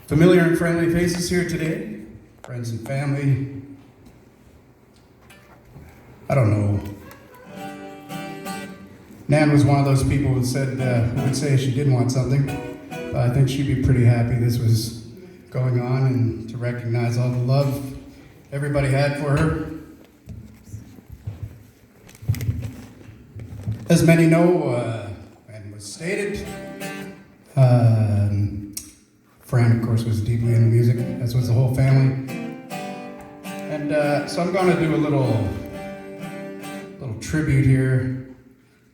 Familiar and friendly faces here today, friends and family. I don't know. Nan was one of those people who would say she didn't want something. But I think she'd be pretty happy this was going on and to recognize all the love everybody had for her. As many know, and was stated, Fran, of course, was deeply into music, as was the whole family. And so I'm going to do a little tribute here,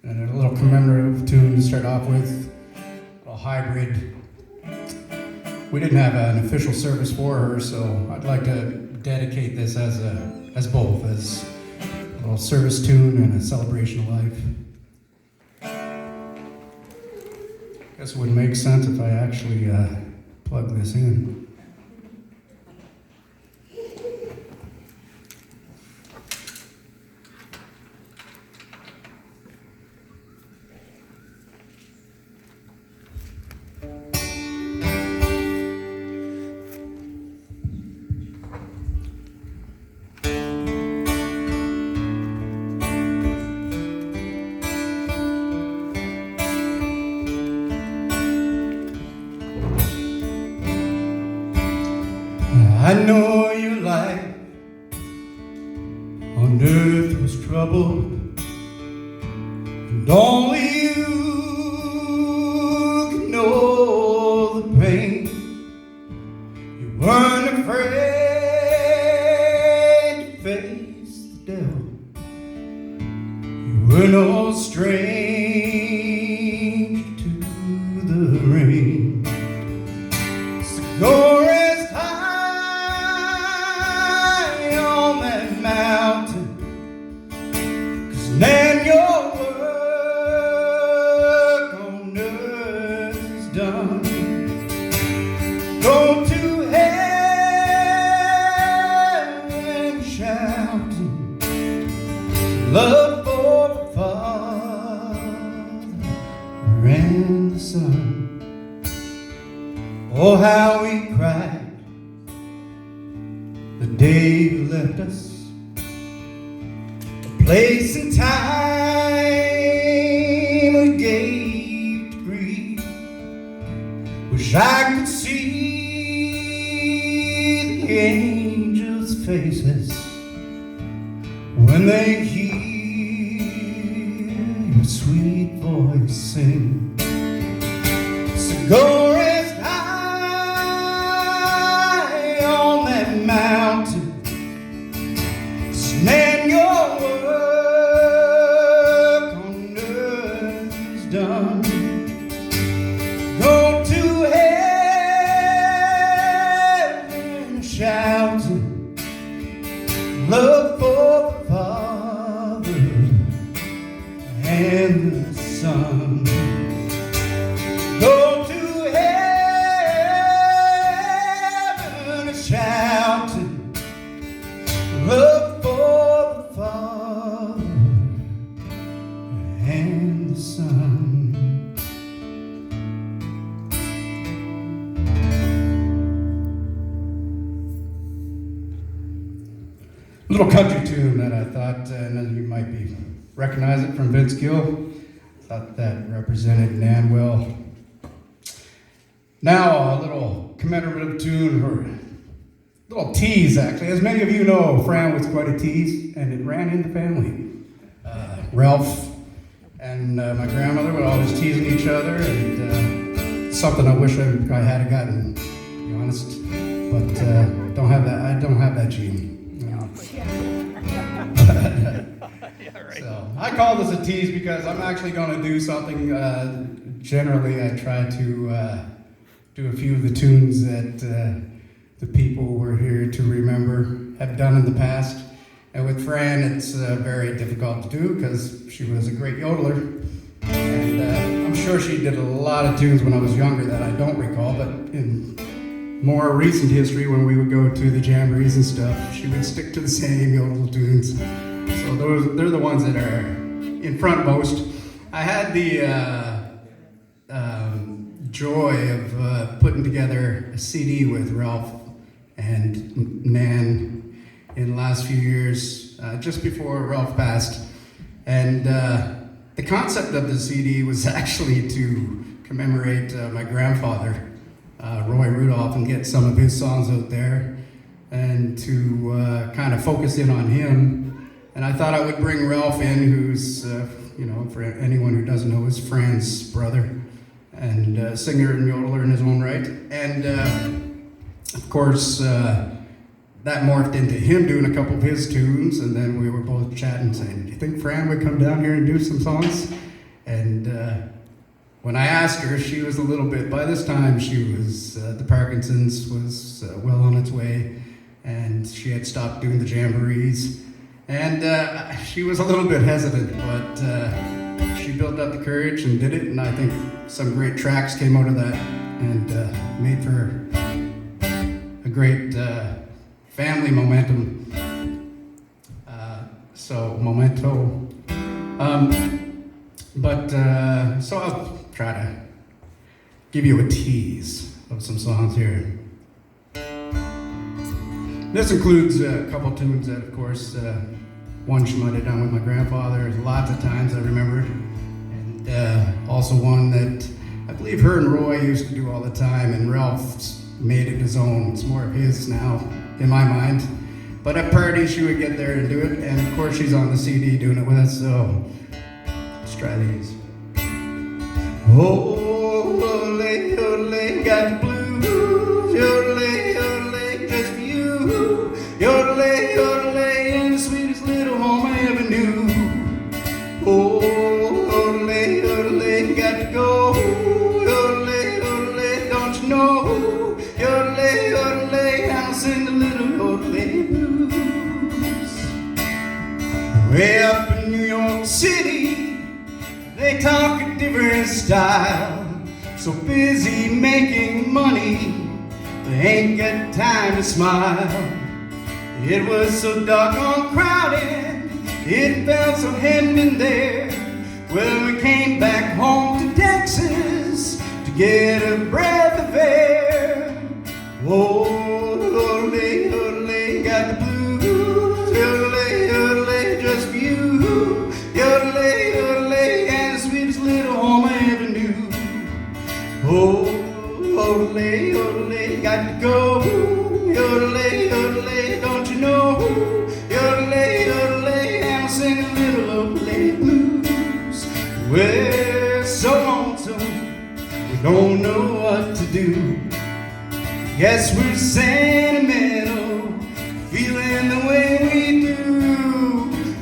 and a little commemorative tune to start off with, a little hybrid. We didn't have an official service for her, so I'd like to dedicate this as both, as a little service tune and a celebration of life. Guess it would make sense if I actually plug this in. I know your life on earth was troubled, and only you can know the pain. You weren't afraid to face the devil. You were no stranger to the rain. So go rest high on that mountain, 'cause then your work on earth is done. Go to heaven shouting love for the Father and the Son. Oh, how we cried the day you left us, a place and time we gave to grieve. Wish I could see the angels' faces when they hear your sweet voice sing. So go rest high on that mountain, 'cause then your work on earth is done. Go to heaven shouting love for the Father and the Son. Go to heaven shouting love for the Father and the Son. A little country tune that I thought, and you might recognize it from Vince Gill. Thought that represented Nan well. Now a little commemorative tune, or a little tease actually. As many of you know, Fran was quite a tease, and it ran in the family. Ralph and my grandmother were always teasing each other, and something I wish I had gotten, to be honest. But don't have that. I don't have that gene. You know. Yeah, right. So I call this a tease because I'm actually going to do something. Generally, I try to do a few of the tunes that the people who were here to remember have done in the past. And with Fran, it's very difficult to do because she was a great yodeler. And I'm sure she did a lot of tunes when I was younger that I don't recall, but in more recent history, when we would go to the jamborees and stuff, she would stick to the same yodel tunes. So they're the ones that are in front most. I had the joy of putting together a CD with Ralph and Nan in the last few years, just before Ralph passed. And the concept of the CD was actually to commemorate my grandfather, Roy Rudolph, and get some of his songs out there, and to kind of focus in on him. And I thought I would bring Ralph in, who's, for anyone who doesn't know, his Fran's brother, and singer and yodeler in his own right. And of course, that morphed into him doing a couple of his tunes, and then we were both chatting, saying, do you think Fran would come down here and do some songs? And when I asked her, she was a little bit, by this time she was, the Parkinson's was well on its way, and she had stopped doing the jamborees. And she was a little bit hesitant, but she built up the courage and did it, and I think some great tracks came out of that, and made for a great family momentum. Memento. So I'll try to give you a tease of some songs here. This includes a couple tunes that, of course, one she might have done with my grandfather lots of times, I remember. And also one that I believe her and Roy used to do all the time, and Ralph's made it his own. It's more of his now, in my mind. But at parties, she would get there and do it, and of course she's on the CD doing it with us, so let's try these. Oh, ole, ole, got the blues, ole, ole, just for you. Ole, ole, in the sweetest little home I ever knew. Oh, ole, ole, got to go. Ole, ole, don't you know? Ole, ole, I'll sing the little ole blues. Way up in New York City, they talk a different style. So busy making money, they ain't got time to smile. It was so doggone crowded, it felt so hemmed in there. Well, we came back home to Texas to get a breath of air. Oh, ole, ole, got the blues, ole, ole, just for you. Ole, ole, and the sweetest little home I ever knew. Oh, ole, ole, got to go. Ole, ole, don't you know? Ole, ole, and I'll sing a little ole blues. We're so lonesome, we don't know what to do. Guess we're sentimental, feeling the way we do.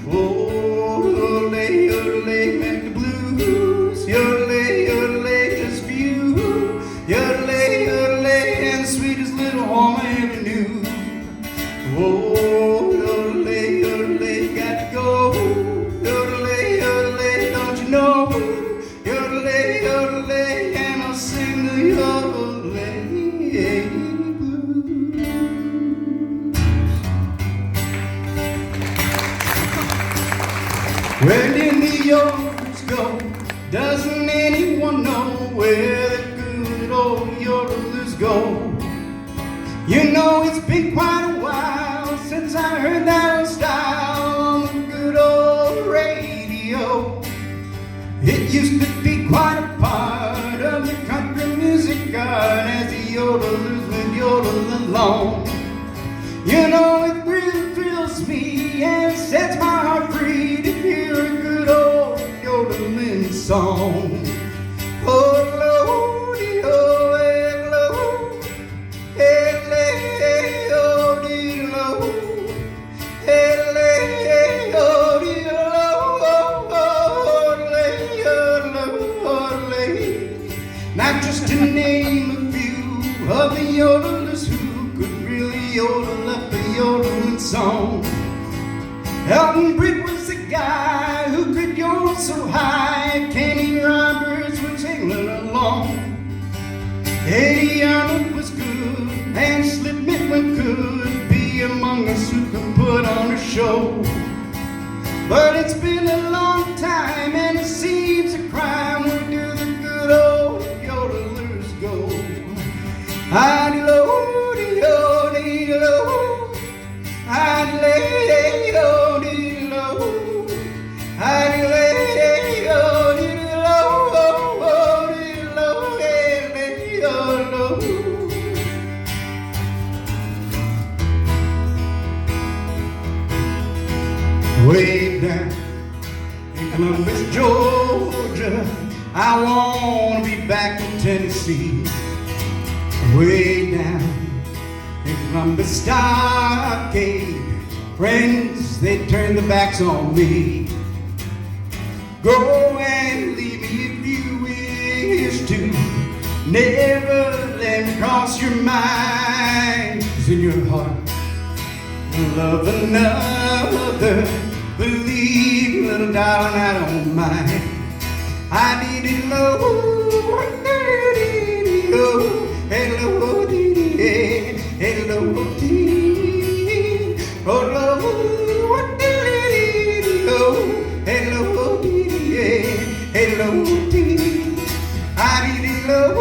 Oh, ole, ole, make the blues. Ole, ole, just for you. Ole, ole, and the sweetest little home I ever knew. Oh, ole, ole, got to go. Ole, ole, don't you know? Ole, ole, and I'll sing the ole blues. Where did the yodelers go? Doesn't anyone know where the good old yodelers go? You know, it's been quite a while since I heard that old style on the good old radio. It used to be quite a part of the country music art as the yodelers would yodel along. You know, it really thrills me and sets my heart free to hear a good old yodeling song. Oh, Lordy, oh, hey, lo, hey, oh, dee, lo, hey, oh, dee, lo, not just to name a few of the yodelers who could really yodel up a yodeling song. Elton Britt was the guy who could yodel so high, Kenny Roberts was singing along. Eddie Arnold was good, and Slip Midland could be among us who could put on a show. But it's been a long time, and it seems a crime we do the good old yodelers Way down in Columbus, Georgia, I wanna be back in Tennessee. Way down in Columbus Stockade, friends, they turn their backs on me. Go and leave me if you wish to. Never let me cross your mind. 'Cause in your heart, you love another. Believe, little darling, I don't mind. I need it low, hello, hello, hello, oh, low, hello, hello, I need it low,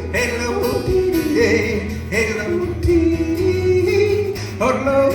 hello, hello, oh, low.